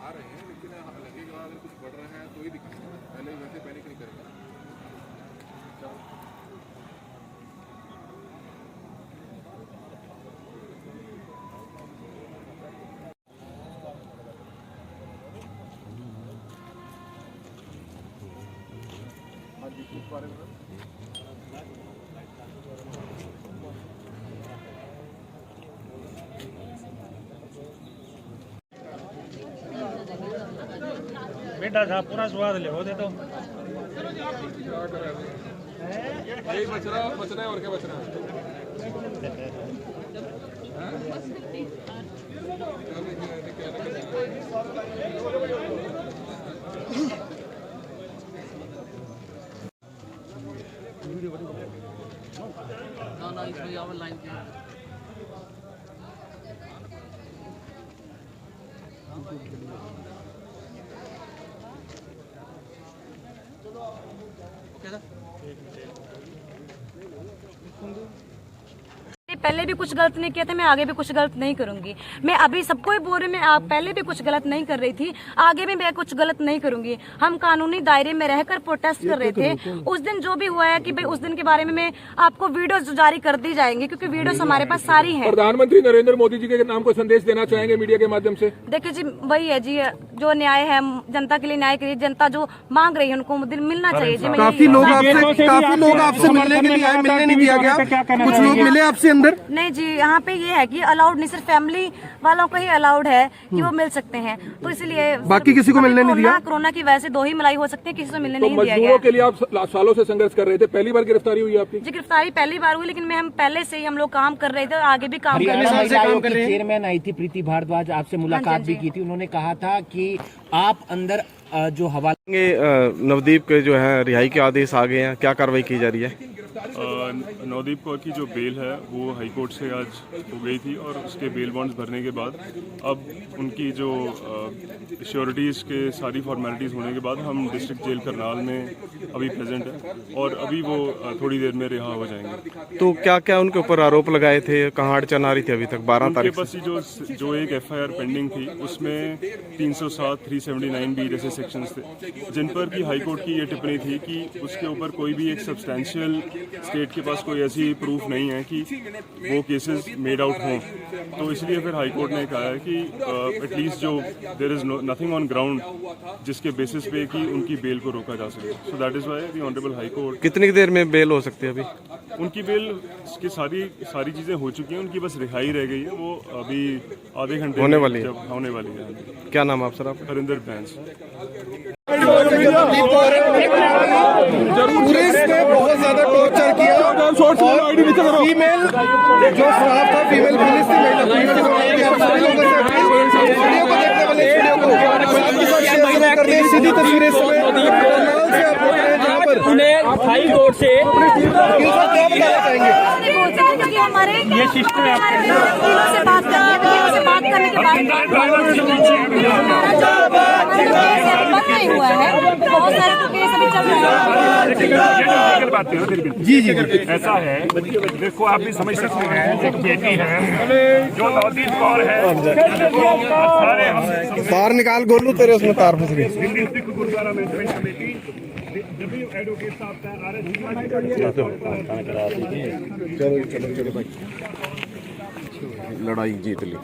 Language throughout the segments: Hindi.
आ रहे हैं, लेकिन लगेगा अगर कुछ बढ़ रहा है तो ही दिखाएंगे, पहले वैसे पैनिक नहीं करेंगे। हाँ जी, किस बारे में? बेटा था पूरा स्वाद ले दे तो यही बचना है और क्या बचना है? ना इसमें यहाँ पर लाइन पहले भी कुछ गलत नहीं किया था, मैं आगे भी कुछ गलत नहीं करूंगी। मैं अभी सबको ही बोल रही हूँ, मैं आप पहले भी कुछ गलत नहीं कर रही थी, आगे भी मैं कुछ गलत नहीं करूंगी। हम कानूनी दायरे में रहकर प्रोटेस्ट कर रहे थे। उस दिन जो भी हुआ है कि भाई उस दिन के बारे में मैं आपको वीडियो जारी कर दी जाएंगी, क्योंकि वीडियोस हमारे पास सारी हैं। प्रधानमंत्री नरेंद्र मोदी जी के नाम को संदेश देना चाहेंगे मीडिया के माध्यम से? देखिए जी, वही है जी, जो न्याय है जनता के लिए न्याय करिए, जनता जो मांग रही है उनको मिलना चाहिए जी। काफी लोग आपसे मिलने के लिए आए, मिलने नहीं दिया गया, कुछ लोग मिले आपसे अंदर? नहीं जी, यहाँ पे ये है कि अलाउड नहीं, सिर्फ फैमिली वालों को ही अलाउड है कि वो मिल सकते हैं, तो इसलिए बाकी किसी को मिलने नहीं दिया। कोरोना की वजह से 2 ही मलाई हो सकती है, किसी को मिलने नहीं दिया गया। मजदूरों के लिए आप सालों से संघर्ष कर रहे थे, पहली बार गिरफ्तारी हुई आपकी? जी, गिरफ्तारी पहली बार हुई, लेकिन हम पहले से ही हम लोग काम कर रहे थे और आगे भी काम कर रहे हैं। चेयरमैन आई थी प्रीति भारद्वाज, आपसे मुलाकात भी की थी, उन्होंने कहा था कि आप अंदर जो हवाले नवदीप के जो है रिहाई के आदेश आ गए हैं, क्या कार्रवाई की जा रही है? नवदीप कौर की जो बेल है वो हाई कोर्ट से आज हो गई थी और उसके बेल बॉन्ड्स भरने के बाद अब उनकी जो श्योरिटीज़ के सारी फॉर्मेलिटीज़ होने के बाद हम डिस्ट्रिक्ट जेल करनाल में अभी प्रेजेंट है और अभी वो थोड़ी देर में रिहा हो जाएंगे। तो क्या क्या उनके ऊपर आरोप लगाए थे, कहाँ अड़चन आ रही थी अभी तक 12 उनके तारीख पास जो एक FIR पेंडिंग थी उसमें 307, 379B जैसे सेक्शंस थे, जिन पर की हाई कोर्ट की ये टिप्पणी थी कि उसके ऊपर कोई भी एक सब्सटेंशियल स्टेट के पास कोई ऐसी प्रूफ नहीं है कि वो केसेस मेड आउट हों, तो इसलिए फिर हाई कोर्ट ने कहा है कि एटलीस्ट जो there is nothing on ground जिसके बेसिस पे कि उनकी बेल को रोका जा सके। So that is why the honourable High Court. कितनी देर में बेल हो सकती है अभी? उनकी बेल की सारी चीजें हो चुकी हैं, उनकी बस रिहाई रह गई है, वो अभी आधे घंटे होने वाली है। क्या नाम है आप सर? आप हरिंदर बैंस। पुलिस ने बहुत ज्यादा टॉर्चर किया और फीमेल जो स्टाफ था, फीमेल पुलिस थी, सीधी तस्वीरें उन्हें हाई कोर्ट से हमारे ये सिस्टम है से बात करने के बाद बंद नहीं हुआ है, बहुत सारे तो केस अभी चल रहे हैं। जी ऐसा है, देखो आप भी समझ सकते हैं, एक बेटी है जो नवदीप कौर है, तार निकाल गोलू, तेरे उसमें तार फंस गई। गुरुद्वारा मैनेजमेंट कमेटी जब भी एडवोकेट साहब चलो भाई, लड़ाई जीत ली।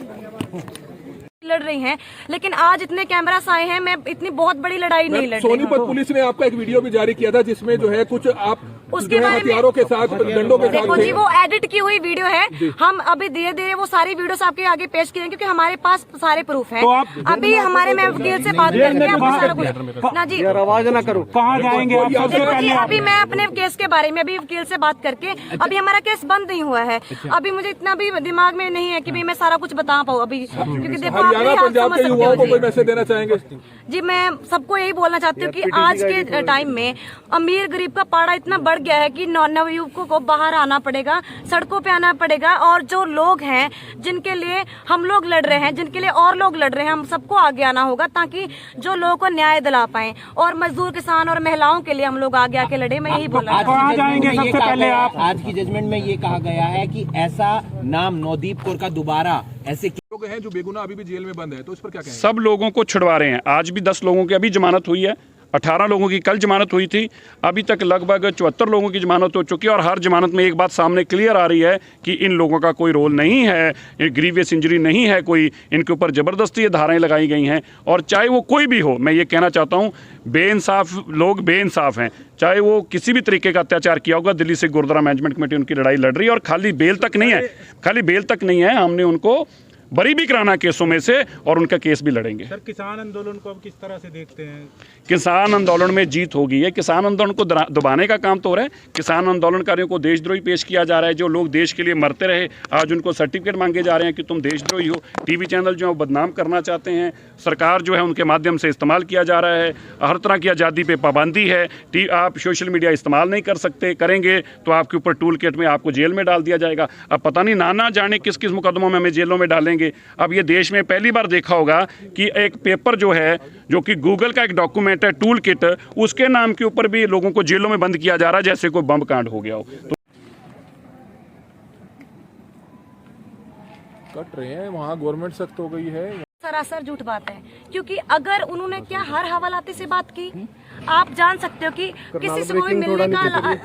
लड़ रही हैं, लेकिन आज इतने कैमरास आए हैं, मैं इतनी बहुत बड़ी लड़ाई नहीं लड़ रही। सोनीपत पुलिस ने आपका एक वीडियो भी जारी किया था जिसमें जो है कुछ आप उसके बारे में हथियारों के साथ, डंडों के साथ। देखो जी, वो एडिट की हुई वीडियो है, हम अभी धीरे धीरे वो सारी वीडियोस आपके आगे पेश करेंगे, क्योंकि हमारे पास सारे प्रूफ हैं। अभी हमारे मैं वकील से बात करके आपको सारा कुछ ना जी, आवाज ना करो, कहाँ जाएंगे आप? देखो जी, अभी मैं अपने केस के बारे में अभी वकील से बात करके, अभी हमारा केस बंद नहीं हुआ है, अभी मुझे इतना भी दिमाग में नहीं है कि भाई मैं सारा कुछ बता पाऊँ अभी, क्योंकि देखो पंजाब के युवाओं को कोई मैसेज देना चाहेंगे? जी, मैं सबको यही बोलना चाहती हूँ कि आज के टाइम में अमीर गरीब का पाड़ा इतना बढ़ गया है कि नवयुवकों को बाहर आना पड़ेगा, सड़कों पे आना पड़ेगा, और जो लोग हैं जिनके लिए हम लोग लड़ रहे हैं, जिनके लिए और लोग लड़ रहे हैं, हम सबको आगे आना होगा ताकि जो लोगों को न्याय दिला पाए। और मजदूर, किसान और महिलाओं के लिए हम लोग आगे आके लड़े। मैं यही बोलना आज की जजमेंट में ये कहा गया है कि ऐसा नाम नवदीप कौर का दोबारा ऐसे लोग हैं जो बेगुनाह अभी भी जेल में बंद है, तो इस पर क्या कहेंगे? सब लोगों को छुड़वा रहे हैं। आज भी 10 लोगों की अभी जमानत हुई है, 18 लोगों की कल जमानत हुई थी। अभी तक लगभग 74 लोगों की जमानत हो चुकी है। और हर जमानत में एक बात सामने क्लियर आ रही है कि इन लोगों का कोई रोल नहीं है, ग्रीवियस इंजरी नहीं है कोई, इनके ऊपर ज़बरदस्ती ये धाराएं लगाई गई हैं। और चाहे वो कोई भी हो, मैं ये कहना चाहता हूँ, बेइंसाफ लोग बेइंसाफ हैं, चाहे वो किसी भी तरीके का अत्याचार किया होगा। दिल्ली से गुरुद्वारा मैनेजमेंट कमेटी उनकी लड़ाई लड़ रही है, और खाली बेल तक नहीं है, हमने उनको बरी भी कराना केसों में से, और उनका केस भी लड़ेंगे। सर, किसान आंदोलन को अब किस तरह से देखते हैं? किसान आंदोलन में जीत होगी है। किसान आंदोलन को दबाने का काम तो हो रहा है। किसान आंदोलनकारियों को देशद्रोही पेश किया जा रहा है। जो लोग देश के लिए मरते रहे, आज उनको सर्टिफिकेट मांगे जा रहे हैं कि तुम देशद्रोही हो। टीवी चैनल जो है वो बदनाम करना चाहते हैं। सरकार जो है उनके माध्यम से इस्तेमाल किया जा रहा है। हर तरह की आज़ादी पे पाबंदी है। आप सोशल मीडिया इस्तेमाल नहीं कर सकते, करेंगे तो आपके ऊपर टूल किट में आपको जेल में डाल दिया जाएगा। अब पता नहीं नाना जाने किस किस मुकदमों में हमें जेलों में डालेंगे। अब ये देश में पहली बार देखा होगा कि एक पेपर जो है, जो कि गूगल का एक डॉक्यूमेंट है, टूल किट, उसके नाम के ऊपर भी लोगों को जेलों में बंद किया जा रहा है जैसे कोई बम कांड हो गया हो। तो कट रहे हैं वहाँ, गवर्नमेंट सख्त हो गई है। सरासर झूठ बात है, क्योंकि अगर उन्होंने क्या हर हवालाती से बात की, आप जान सकते हो कि किसी से भी मिलने का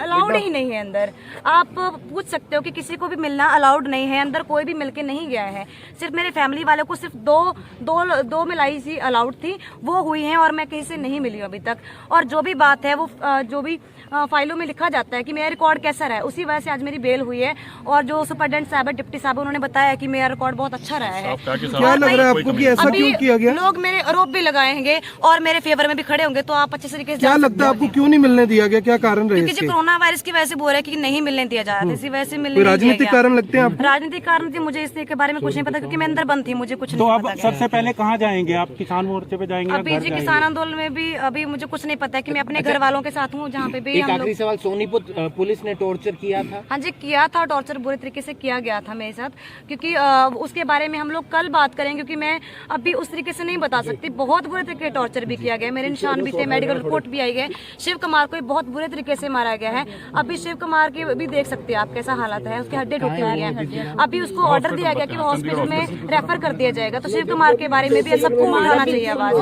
अलाउड ही नहीं है अंदर। आप पूछ सकते हो कि किसी को भी मिलना अलाउड नहीं है अंदर, कोई भी मिलके नहीं गया है। सिर्फ मेरे फैमिली वालों को सिर्फ दो मिलाई सी अलाउड थी, वो हुई है, और मैं कहीं से नहीं मिली अभी तक। और जो भी बात है वो जो भी फाइलों में लिखा जाता है कि मेरा रिकॉर्ड कैसा रहा है, उसी वजह से आज मेरी बेल हुई है। और जो सुपरडेंट साहब, डिप्टी साहब, उन्होंने बताया कि मेरा रिकॉर्ड बहुत अच्छा रहा है। क्या लग रहा है आपको कि ऐसा क्यों किया गया? लोग मेरे आरोप भी लगाएंगे और मेरे फेवर में भी खड़े होंगे, तो आप अच्छे तरीके से क्या लगता है आपको क्यों नहीं मिलने दिया गया? क्या कारण रहे? क्योंकि जो कोरोना वायरस की वजह से बोल रहे हैं कि नहीं मिलने दिया जा रहा था, इसी वजह से मिलने राजनीतिक कारण लगते हैं आपको? राजनीतिक कारण थी, मुझे इसके बारे में कुछ नहीं पता, क्योंकि मैं अंदर बंद थी, मुझे कुछ तो नहीं अब पता। सबसे पहले कहाँ जाएंगे आप? किसान मोर्चे पे जाएंगे? अभी जी किसान आंदोलन में भी अभी मुझे कुछ नहीं पता है कि मैं अपने घर वालों के साथ हूँ, जहाँ पे भी एक आखिरी सवाल, सोनीपत पुलिस ने टॉर्चर किया था? हाँ जी, किया था। टॉर्चर बुरे तरीके से किया गया था मेरे साथ, क्योंकि उसके बारे में हम लोग कल बात करेंगे, क्योंकि मैं अभी उस तरीके से नहीं बता सकती। बहुत बुरे तरीके टॉर्चर भी किया गया, मेरे निशान भी थे, मेडिकल रिपोर्ट भी आई गए। शिव कुमार को बहुत बुरे तरीके से मारा गया है। अभी शिव कुमार की भी देख सकते हैं आप कैसा हालत है, उसकी हड्डी टूटी हुई है। अभी उसको ऑर्डर दिया गया कि वो हॉस्पिटल में रेफर कर दिया जाएगा। तो शिव कुमार के बारे में भी सबको उठाना चाहिए आवाज।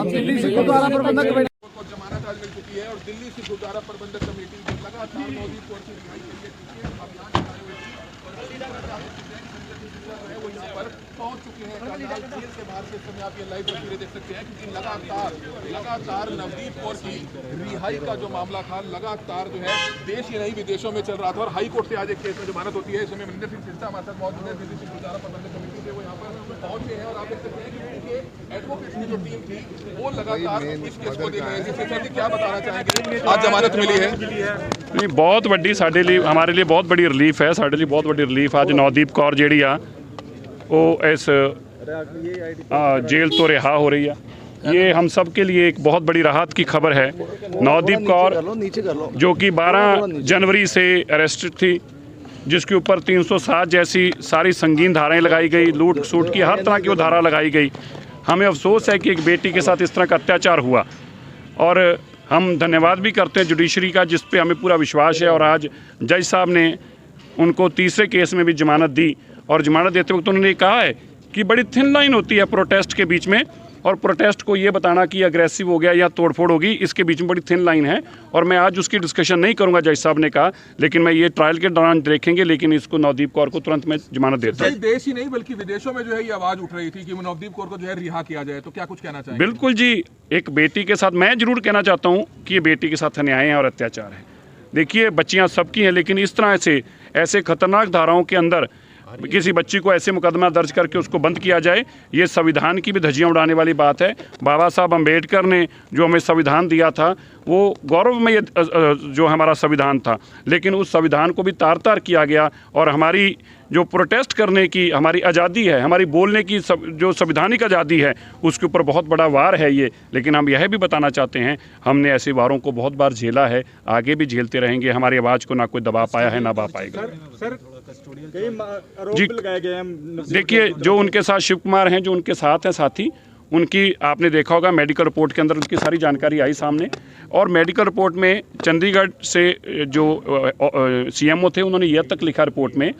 जमानत आज मिल चुकी है, और दिल्ली से गुरुद्वारा प्रबंधक कमेटी जो लगातार मोदी को रिहाई के लिए अभियान चलाए हुए थी, और वो यहाँ पर पहुंच चुके हैं। करनाल जेल के बाहर से समय आप ये लाइव तस्वीरें देख सकते हैं, क्योंकि लगातार नवदीप कौर की रिहाई का जो मामला था, लगातार जो है देश ही नहीं विदेशों में चल रहा था। और हाई कोर्ट से आज एक केस में जमानत होती है। इस समय मनिंदर सिंह सिरसा हमारे साथ मौजूद है, दिल्ली से गुरुद्वारा प्रबंधक कमेटी से वो यहाँ पर पहुंचे हैं। और आप देख सकते हैं कि उनके एडवोकेट्स की जो टीम थी वो लगातार इस केस को देख रहे हैं। सर जी, क्या बताना चाहेंगे? आज जमानत मिली है। नहीं, बहुत वड्डी साडे लिए, हमारे लिए बहुत बड़ी रिलीफ है। साडे लिए बहुत बड़ी रिलीफ आज नवदीप कौर जी वो इस जेल तो रिहा हो रही है। ये हम सब के लिए एक बहुत बड़ी राहत की खबर है। नवदीप कौर जो कि 12 जनवरी से अरेस्टेड थी, जिसके ऊपर 307 जैसी सारी संगीन धाराएं लगाई गई, लूट सूट की हर तरह की वो धारा लगाई गई। हमें अफसोस है कि एक बेटी के साथ इस तरह का अत्याचार हुआ, और हम धन्यवाद भी करते हैं जुडिशरी का, जिस पे हमें पूरा विश्वास है। और आज जज साहब ने उनको तीसरे केस में भी जमानत दी, और जमानत देते वक्त उन्होंने कहा है कि बड़ी थिन लाइन होती है प्रोटेस्ट के बीच में, और प्रोटेस्ट को ये बताना कि अग्रेसिव हो गया या तोड़फोड़ होगी, इसके बीच में बड़ी थिन लाइन है। और मैं आज उसकी डिस्कशन नहीं करूंगा, जज साहब ने कहा, लेकिन मैं ये ट्रायल के दौरान देखेंगे। लेकिन इसको नवदीप कौर को तुरंत मैं जमानत देता हूँ। देश ही नहीं बल्कि विदेशों में जो है ये आवाज उठ रही थी कि नवदीप कौर को जो है रिहा किया जाए, तो क्या कुछ कहना चाहिए? बिल्कुल जी, एक बेटी के साथ मैं जरूर कहना चाहता हूँ कि ये बेटी के साथ अन्याय है और अत्याचार है। देखिए, बच्चियाँ सबकी हैं, लेकिन इस तरह से ऐसे खतरनाक धाराओं के अंदर किसी बच्ची को ऐसे मुकदमा दर्ज करके उसको बंद किया जाए, ये संविधान की भी धज्जियां उड़ाने वाली बात है। बाबा साहब अम्बेडकर ने जो हमें संविधान दिया था वो गौरवमय जो हमारा संविधान था, लेकिन उस संविधान को भी तार तार किया गया और हमारी जो प्रोटेस्ट करने की हमारी आज़ादी है, हमारी बोलने की जो संवैधानिक आज़ादी है, उसके ऊपर बहुत बड़ा वार है ये। लेकिन हम यह भी बताना चाहते हैं हमने ऐसे वारों को बहुत बार झेला है, आगे भी झेलते रहेंगे। हमारी आवाज़ को ना कोई दबा पाया है ना दबा पाएगा। सर जी देखिए, जो उनके साथ शिव कुमार हैं, जो उनके साथ हैं साथी, उनकी आपने देखा होगा मेडिकल रिपोर्ट के अंदर उनकी सारी जानकारी आई सामने। और मेडिकल रिपोर्ट में चंडीगढ़ से जो सीएमओ थे उन्होंने यह तक लिखा रिपोर्ट में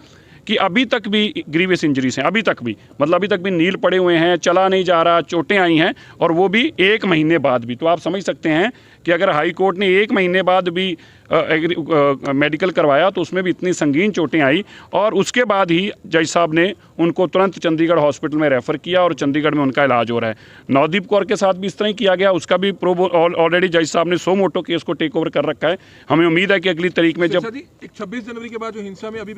कि अभी तक भी ग्रीवियस इंजरीज हैं, अभी तक भी, मतलब अभी तक भी नील पड़े हुए हैं, चला नहीं जा रहा, चोटें आई हैं, और वो भी 1 महीने बाद भी। तो आप समझ सकते हैं कि अगर हाई कोर्ट ने 1 महीने बाद भी मेडिकल करवाया तो उसमें भी इतनी संगीन चोटें आई, और उसके बाद ही जज साहब ने उनको तुरंत चंडीगढ़ हॉस्पिटल में रेफ़र किया और चंडीगढ़ में उनका इलाज हो रहा है। नवदीप कौर के साथ भी इस तरह ही किया गया, उसका भी ऑलरेडी जज साहब ने सो मोटो केस को टेक ओवर कर रखा है। हमें उम्मीद है कि अगली तारीख में जब 26 जनवरी के बाद जो हिंसा में अभी